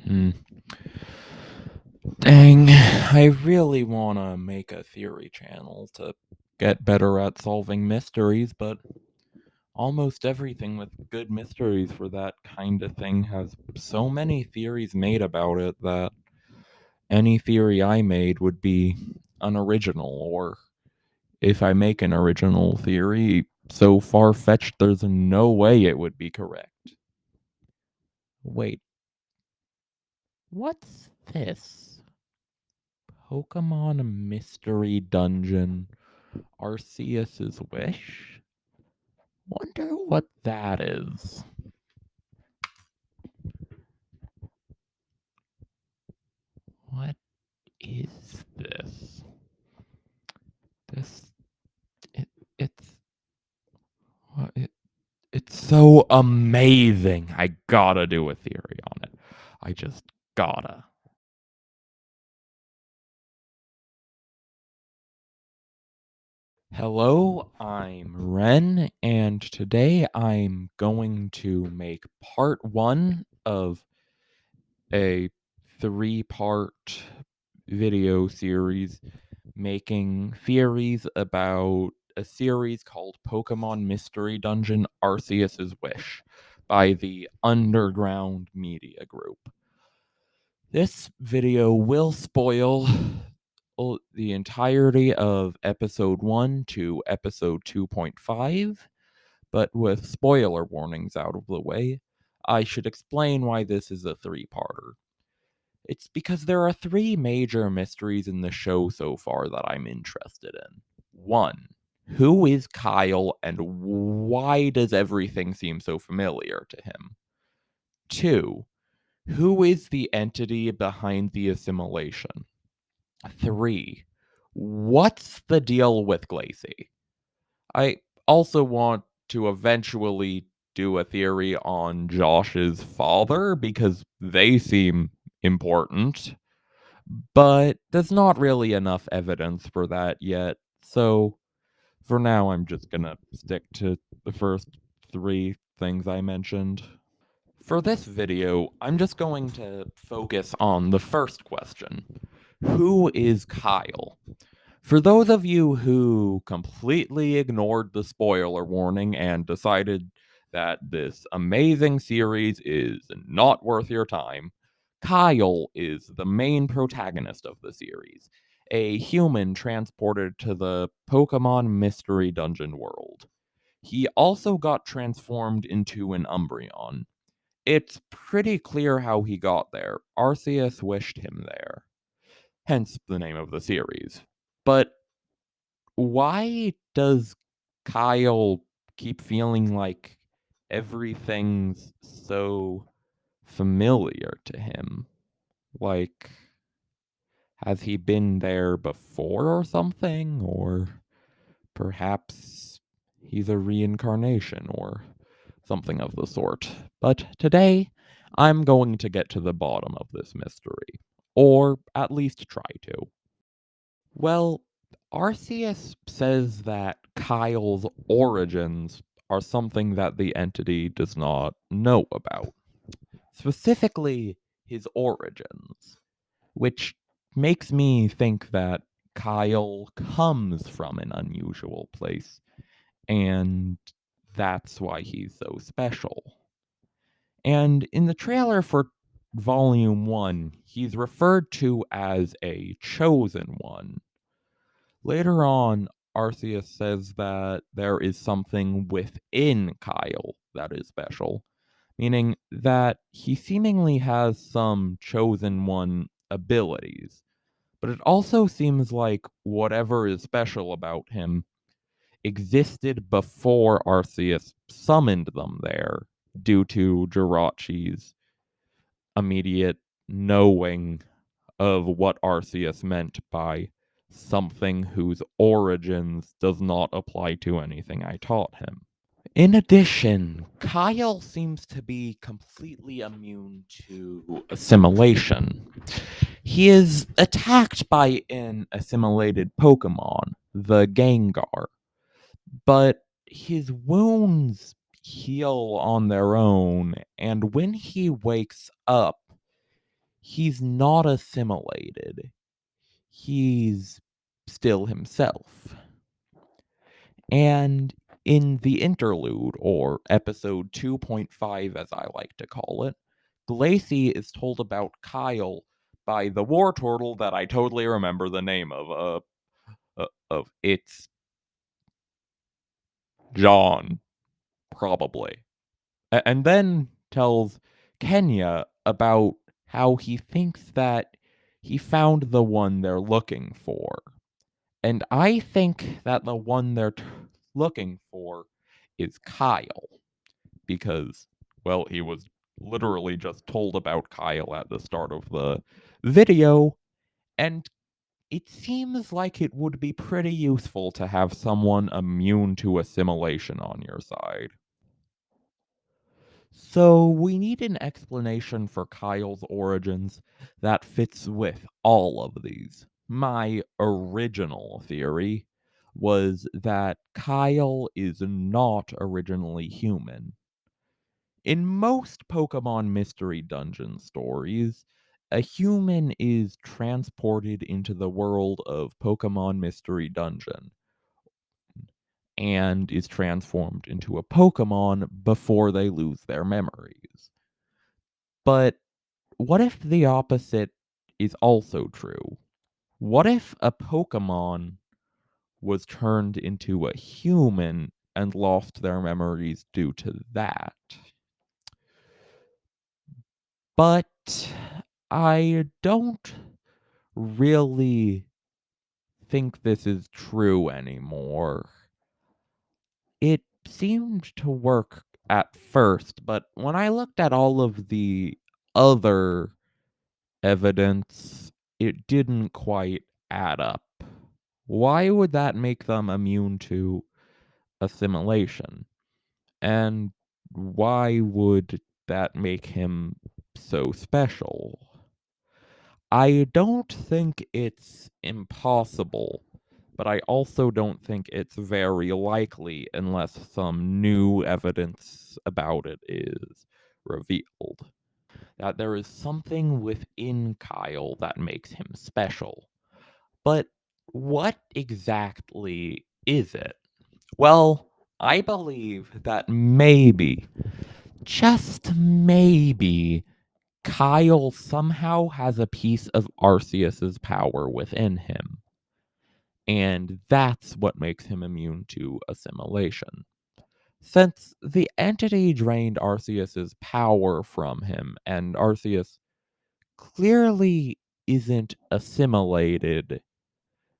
Hmm. Dang, I really want to make a theory channel to get better at solving mysteries, but almost everything with good mysteries for that kind of thing has so many theories made about it that any theory I made would be unoriginal, or if I make an original theory, so far-fetched there's no way it would be correct. Wait, what's this? Pokemon Mystery Dungeon. Arceus's Wish? Wonder what that is. What is this? This it it's what it's so amazing. I gotta do a theory on it. I just gotta. Hello, I'm Ren, and today I'm going to make part one of a three-part video series making theories about a series called Pokemon Mystery Dungeon Arceus's Wish by the Underground Media Group. This video will spoil the entirety of episode 1 to episode 2.5, but with spoiler warnings out of the way, I should explain why this is a three-parter. It's because there are three major mysteries in the show so far that I'm interested in. One, who is Kyle and why does everything seem so familiar to him? Two, who is the entity behind the assimilation? Three, what's the deal with Glacy? I also want to eventually do a theory on Josh's father because they seem important. But there's not really enough evidence for that yet, so for now I'm just gonna stick to the first three things I mentioned. For this video, I'm just going to focus on the first question. Who is Kyle? For those of you who completely ignored the spoiler warning and decided that this amazing series is not worth your time, Kyle is the main protagonist of the series, a human transported to the Pokemon Mystery Dungeon world. He also got transformed into an Umbreon. It's pretty clear how he got there. Arceus wished him there, hence the name of the series. But why does Kyle keep feeling like everything's so familiar to him? Like, has he been there before or something? Or perhaps he's a reincarnation or something of the sort. But today, I'm going to get to the bottom of this mystery. Or at least try to. Well, Arceus says that Kyle's origins are something that the entity does not know about. Specifically, his origins, which makes me think that Kyle comes from an unusual place, and that's why he's so special. And in the trailer for Volume 1, he's referred to as a chosen one. Later on, Arceus says that there is something within Kyle that is special, meaning that he seemingly has some chosen one abilities. But it also seems like whatever is special about him existed before Arceus summoned them there due to Jirachi's immediate knowing of what Arceus meant by something whose origins does not apply to anything I taught him. In addition, Kyle seems to be completely immune to assimilation. He is attacked by an assimilated Pokemon, the Gengar, but his wounds heal on their own, and when he wakes up, he's not assimilated. He's still himself. And in the interlude, or episode 2.5 as I like to call it, Glacy is told about Kyle by the war turtle that I totally remember the name of. It's John, probably. And then tells Kenya about how he thinks that he found the one they're looking for. And I think that the one they're looking for is Kyle, because, well, he was literally just told about Kyle at the start of the video, and it seems like it would be pretty useful to have someone immune to assimilation on your side. So, we need an explanation for Kyle's origins that fits with all of these. My original theory was that Kyle is not originally human. In most Pokemon Mystery Dungeon stories, a human is transported into the world of Pokemon Mystery Dungeon and is transformed into a Pokemon before they lose their memories. But what if the opposite is also true? What if a Pokemon was turned into a human and lost their memories due to that? But I don't really think this is true anymore. It seemed to work at first, but when I looked at all of the other evidence, it didn't quite add up. Why would that make them immune to assimilation? And why would that make him so special? I don't think it's impossible, but I also don't think it's very likely unless some new evidence about it is revealed. That there is something within Kyle that makes him special. But what exactly is it? Well, I believe that maybe, just maybe, Kyle somehow has a piece of Arceus's power within him. And that's what makes him immune to assimilation. Since the entity drained Arceus's power from him, and Arceus clearly isn't assimilated,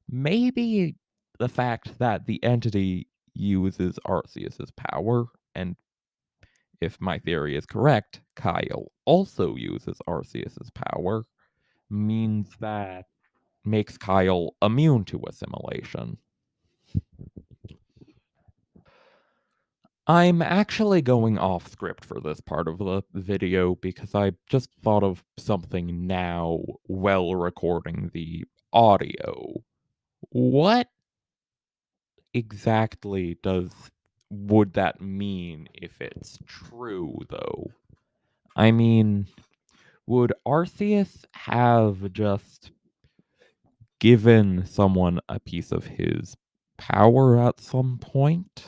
maybe the fact that the entity uses Arceus's power, and if my theory is correct, Kyle also uses Arceus's power, means that makes Kyle immune to assimilation. I'm actually going off script for this part of the video because I just thought of something now while recording the audio. What exactly would that mean if it's true, though? I mean, would Arceus have just given someone a piece of his power at some point?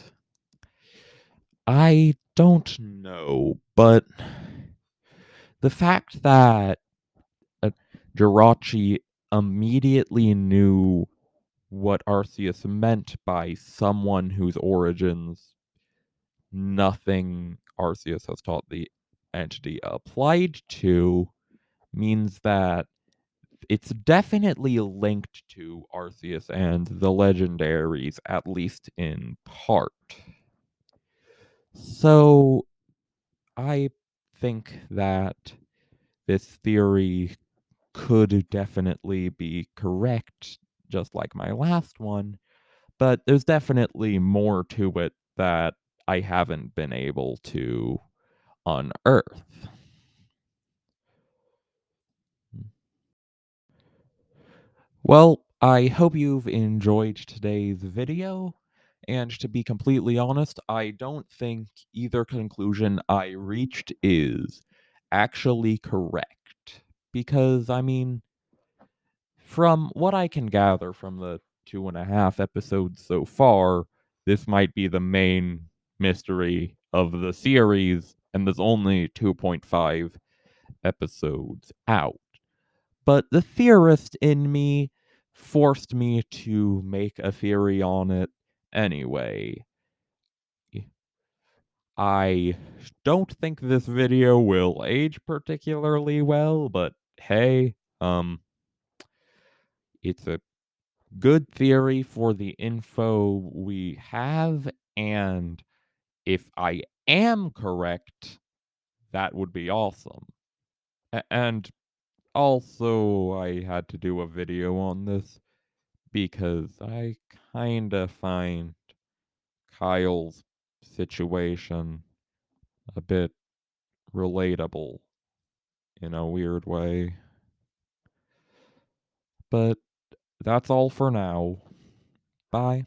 I don't know, but the fact that uh, Jirachi immediately knew what Arceus meant by someone whose origins nothing Arceus has taught the entity applied to means that it's definitely linked to Arceus and the legendaries, at least in part. So I think that this theory could definitely be correct, just like my last one, but there's definitely more to it that I haven't been able to unearth. Well, I hope you've enjoyed today's video, and to be completely honest, I don't think either conclusion I reached is actually correct. because, I mean, from what I can gather from the 2.5 episodes so far, this might be the main mystery of the series, and there's only 2.5 episodes out. But the theorist in me forced me to make a theory on it anyway. I don't think this video will age particularly well, but hey, it's a good theory for the info we have, and if I am correct, that would be awesome. And also, I had to do a video on this because I kinda find Kyle's situation a bit relatable in a weird way. But that's all for now. Bye.